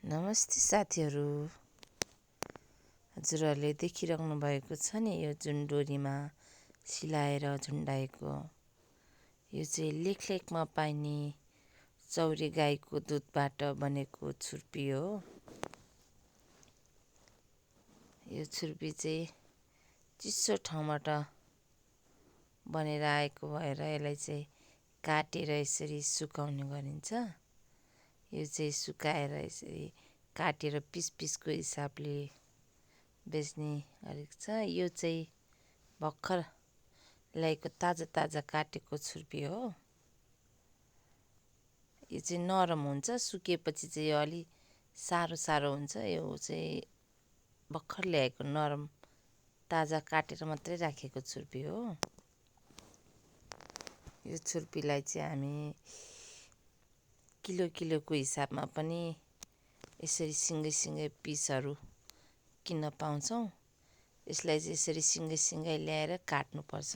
नमस्ते साथीहरू। हजुरहरूले देखिरहनु भएको छ नि, यो जुन डोरीमा सिलाएर झुन्डाएको यो चाहिँ लेखलेखमा पाइने चौरी गाईको दुधबाट बनेको छुर्पी हो। यो छुर्पी चाहिँ चिसो ठाउँबाट बनेर आएको भएर यसलाई चाहिँ काटेर यसरी सुकाउने गरिन्छ। यो चाहिँ सुकाएर यसरी काटेर पिसको हिसाबले बेच्ने गरेको छ। यो चाहिँ भर्खर ल्याएको ताजा काटेको छुर्पी हो। यो चाहिँ नरम हुन्छ, सुकेपछि चाहिँ यो अलि साह्रो हुन्छ। यो चाहिँ भर्खर ल्याएको नरम ताजा काटेर मात्रै राखेको छुर्पी हो। यो छुर्पीलाई चाहिँ हामी किलोको हिसाबमा पनि यसरी सिङ्गै पिसहरू किन्न पाउँछौँ। यसलाई चाहिँ यसरी सिङ्गै ल्याएर काट्नुपर्छ।